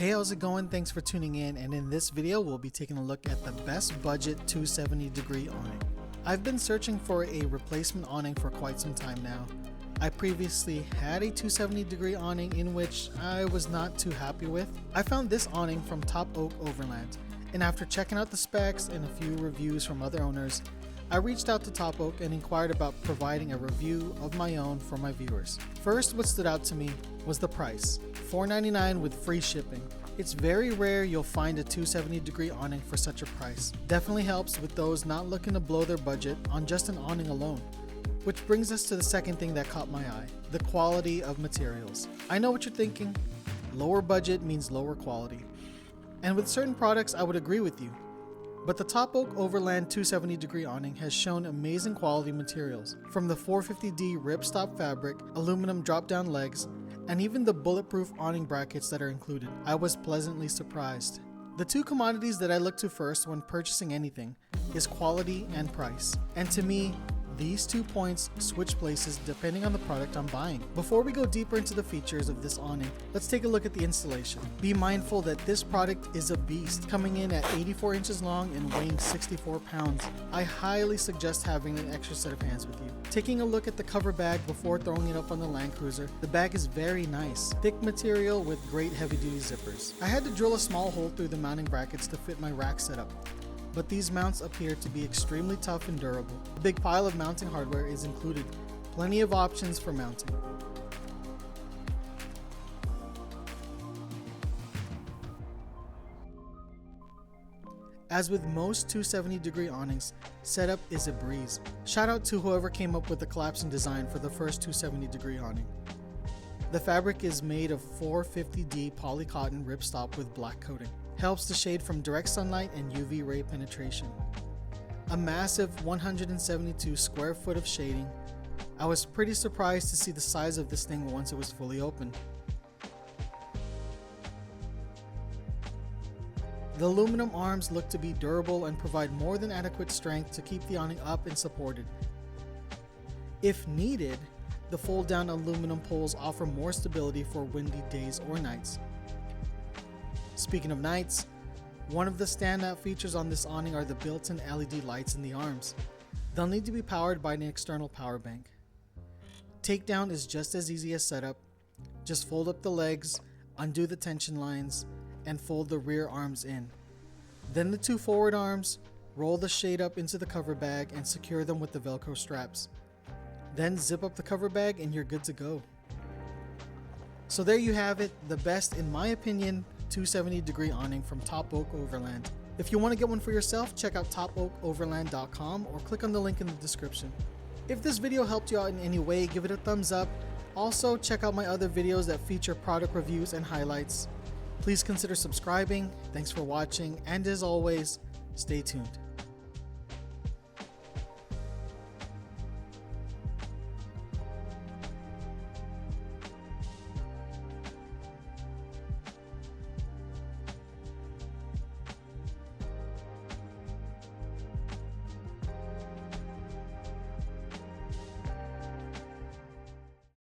Hey, how's it going? Thanks for tuning in, and in this video we'll be taking a look at the best budget 270-degree awning. I've been searching for a replacement awning for quite some time now. I previously had a 270-degree awning in which I was not too happy with. I found this awning from TopOak Overland, and after checking out the specs and a few reviews from other owners, I reached out to TopOak and inquired about providing a review of my own for my viewers. First, what stood out to me was the price, $4.99 with free shipping. It's very rare you'll find a 270-degree awning for such a price. Definitely helps with those not looking to blow their budget on just an awning alone. Which brings us to the second thing that caught my eye, the quality of materials. I know what you're thinking, lower budget means lower quality. And with certain products I would agree with you. But the TopOak Overland 270-degree awning has shown amazing quality materials, from the 450D ripstop fabric, aluminum drop-down legs, and even the bulletproof awning brackets that are included. I was pleasantly surprised. The two commodities that I look to first when purchasing anything is quality and price. And to me, these 2 points switch places depending on the product I'm buying. Before we go deeper into the features of this awning, let's take a look at the installation. Be mindful that this product is a beast, coming in at 84 inches long and weighing 64 pounds. I highly suggest having an extra set of hands with you. Taking a look at the cover bag before throwing it up on the Land Cruiser, the bag is very nice. Thick material with great heavy-duty zippers. I had to drill a small hole through the mounting brackets to fit my rack setup, but these mounts appear to be extremely tough and durable. A big pile of mounting hardware is included, plenty of options for mounting. As with most 270-degree awnings, setup is a breeze. Shout out to whoever came up with the collapsing design for the first 270-degree awning. The fabric is made of 450D polycotton ripstop with black coating. Helps to shade from direct sunlight and UV ray penetration. A massive 172 square foot of shading. I was pretty surprised to see the size of this thing once it was fully open. The aluminum arms look to be durable and provide more than adequate strength to keep the awning up and supported. If needed, the fold-down aluminum poles offer more stability for windy days or nights. Speaking of nights, one of the standout features on this awning are the built-in LED lights in the arms. They'll need to be powered by an external power bank. Takedown is just as easy as setup. Just fold up the legs, undo the tension lines, and fold the rear arms in. Then the two forward arms, roll the shade up into the cover bag and secure them with the Velcro straps. Then zip up the cover bag and you're good to go. So there you have it, the best, in my opinion, 270-degree awning from TopOak Overland. If you want to get one for yourself, check out topoakoverland.com or click on the link in the description. If this video helped you out in any way, give it a thumbs up. Also, check out my other videos that feature product reviews and highlights. Please consider subscribing. Thanks for watching, and as always, stay tuned.